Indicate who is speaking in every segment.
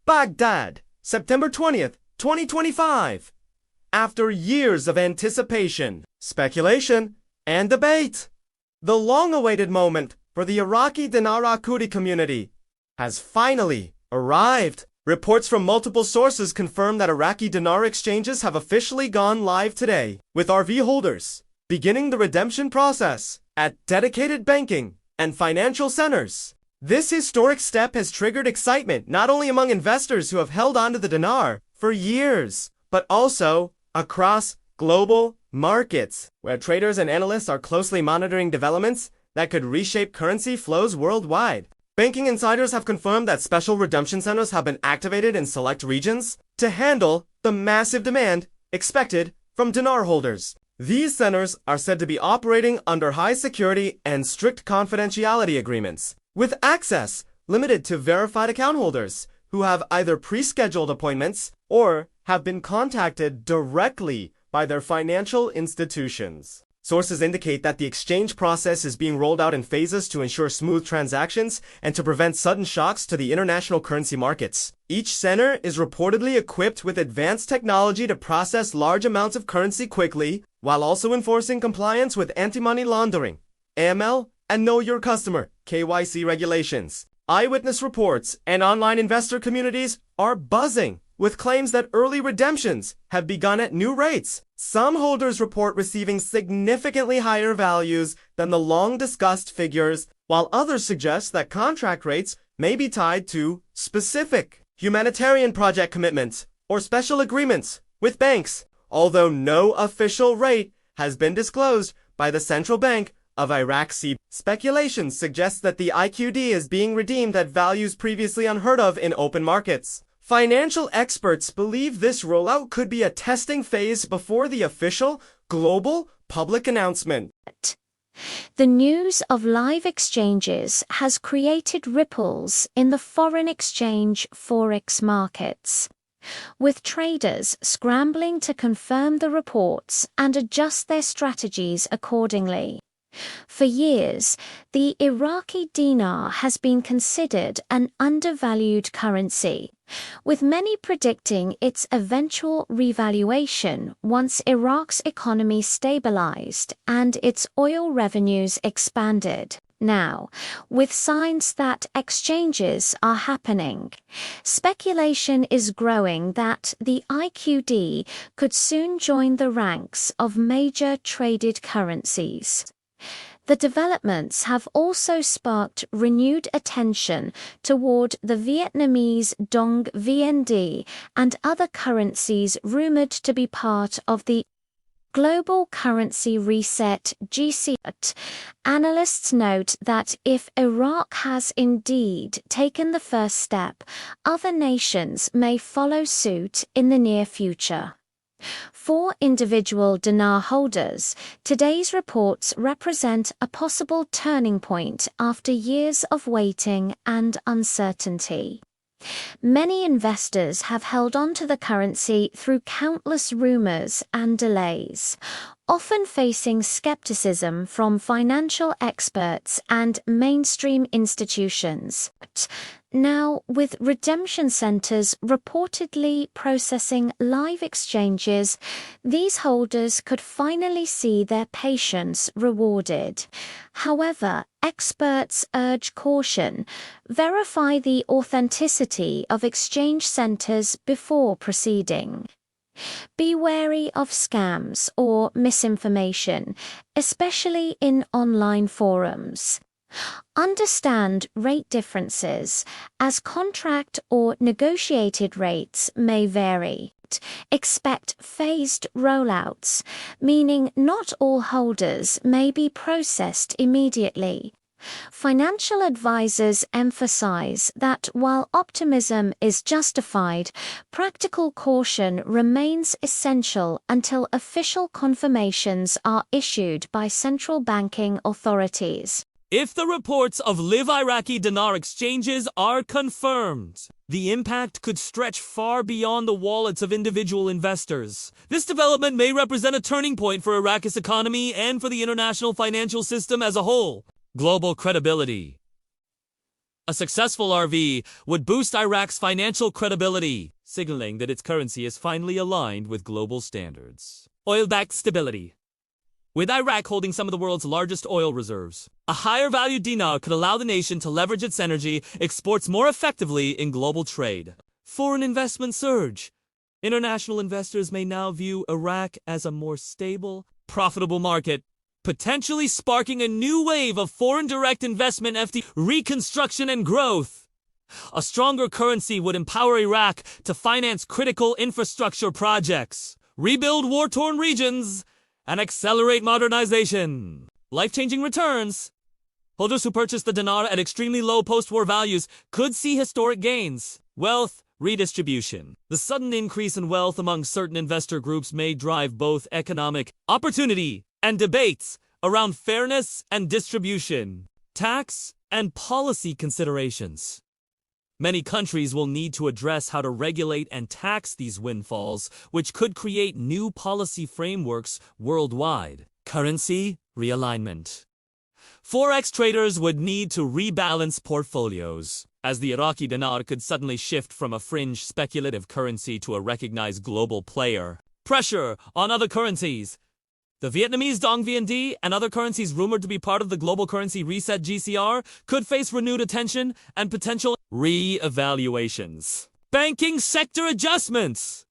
Speaker 1: Baghdad, September 20th, 2025. After years of anticipation, speculation, and debate, the long-awaited moment for the Iraqi Dinar IQD community has finally arrived. Reports from multiple sources confirm that Iraqi Dinar exchanges have officially gone live today, with RV holders beginning the redemption process at dedicated banking and financial centers. This historic step has triggered excitement not only among investors who have held onto the dinar for years, but also across global markets, where traders and analysts are closely monitoring developments that could reshape currency flows worldwide. Banking insiders have confirmed that special redemption centers have been activated in select regions to handle the massive demand expected from dinar holders. These centers are said to be operating under high security and strict confidentiality agreements, with access limited to verified account holders who have either pre-scheduled appointments or have been contacted directly by their financial institutions. Sources indicate that the exchange process is being rolled out in phases to ensure smooth transactions and to prevent sudden shocks to the international currency markets. Each center is reportedly equipped with advanced technology to process large amounts of currency quickly, while also enforcing compliance with anti-money laundering, AML, and Know Your Customer, KYC regulations. Eyewitness reports and online investor communities are buzzing with claims that early redemptions have begun at new rates. Some holders report receiving significantly higher values than the long-discussed figures, while others suggest that contract rates may be tied to specific humanitarian project commitments or special agreements with banks, although no official rate has been disclosed by the Central Bank of Iraq. Speculation suggests that the IQD is being redeemed at values previously unheard of in open markets. Financial experts believe this rollout could be a testing phase before the official, global, public announcement.
Speaker 2: The news of live exchanges has created ripples in the foreign exchange forex markets, with traders scrambling to confirm the reports and adjust their strategies accordingly. For years, the Iraqi dinar has been considered an undervalued currency, with many predicting its eventual revaluation once Iraq's economy stabilized and its oil revenues expanded. Now, with signs that exchanges are happening, speculation is growing that the IQD could soon join the ranks of major traded currencies. The developments have also sparked renewed attention toward the Vietnamese Dong VND and other currencies rumored to be part of the Global Currency Reset (GCR). Analysts note that if Iraq has indeed taken the first step, other nations may follow suit in the near future. For individual dinar holders, today's reports represent a possible turning point after years of waiting and uncertainty. Many investors have held on to the currency through countless rumors and delays, often facing skepticism from financial experts and mainstream institutions. Now, with redemption centers reportedly processing live exchanges, these holders could finally see their patience rewarded. However, experts urge caution. Verify the authenticity of exchange centers before proceeding. Be wary of scams or misinformation, especially in online forums. Understand rate differences, as contract or negotiated rates may vary. Expect phased rollouts, meaning not all holders may be processed immediately. Financial advisors emphasize that while optimism is justified, practical caution remains essential until official confirmations are issued by central banking authorities.
Speaker 3: If the reports of live Iraqi dinar exchanges are confirmed, the impact could stretch far beyond the wallets of individual investors. This development may represent a turning point for Iraq's economy and for the international financial system as a whole. Global credibility. A successful RV would boost Iraq's financial credibility, signaling that its currency is finally aligned with global standards. Oil-backed stability. With Iraq holding some of the world's largest oil reserves, a higher value dinar could allow the nation to leverage its energy exports more effectively in global trade. Foreign investment surge. International investors may now view Iraq as a more stable, profitable market, potentially sparking a new wave of foreign direct investment, FDI, reconstruction and growth. A stronger currency would empower Iraq to finance critical infrastructure projects, rebuild war-torn regions, and accelerate modernization. Life-changing returns. Holders who purchased the dinar at extremely low post-war values could see historic gains. Wealth redistribution. The sudden increase in wealth among certain investor groups may drive both economic opportunity and debates around fairness and distribution, tax and policy considerations. Many countries will need to address how to regulate and tax these windfalls, which could create new policy frameworks worldwide. Currency realignment. Forex traders would need to rebalance portfolios, as the Iraqi dinar could suddenly shift from a fringe speculative currency to a recognized global player. Pressure on other currencies. The Vietnamese Dong VND and other currencies rumored to be part of the global currency reset GCR could face renewed attention and potential re-evaluations. Banking sector adjustments.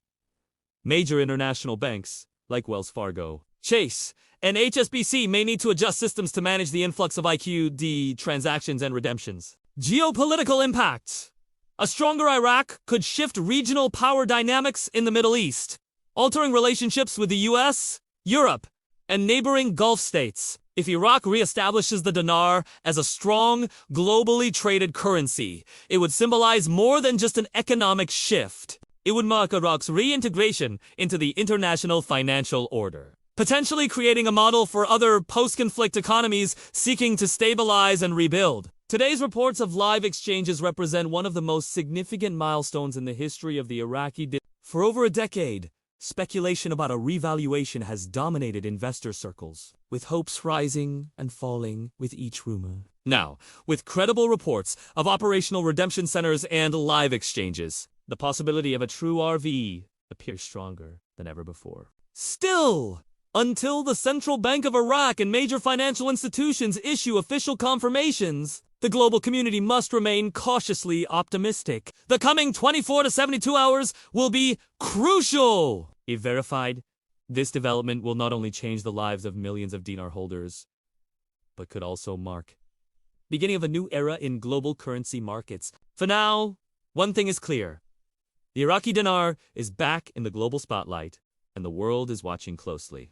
Speaker 3: Major international banks, like Wells Fargo, Chase, and HSBC may need to adjust systems to manage the influx of IQD transactions and redemptions. Geopolitical impact. A stronger Iraq could shift regional power dynamics in the Middle East, altering relationships with the US, Europe, and neighboring Gulf states. If Iraq reestablishes the dinar as a strong, globally traded currency, it would symbolize more than just an economic shift. It would mark Iraq's reintegration into the international financial order, potentially creating a model for other post-conflict economies seeking to stabilize and rebuild. Today's reports of live exchanges represent one of the most significant milestones in the history of the Iraqi dinar. For over a decade, speculation about a revaluation has dominated investor circles, with hopes rising and falling with each rumor. Now, with credible reports of operational redemption centers and live exchanges, the possibility of a true RV appears stronger than ever before. Still, until the Central Bank of Iraq and major financial institutions issue official confirmations, the global community must remain cautiously optimistic. The coming 24 to 72 hours will be crucial. If verified, this development will not only change the lives of millions of dinar holders, but could also mark the beginning of a new era in global currency markets. For now, one thing is clear. The Iraqi dinar is back in the global spotlight, and the world is watching closely.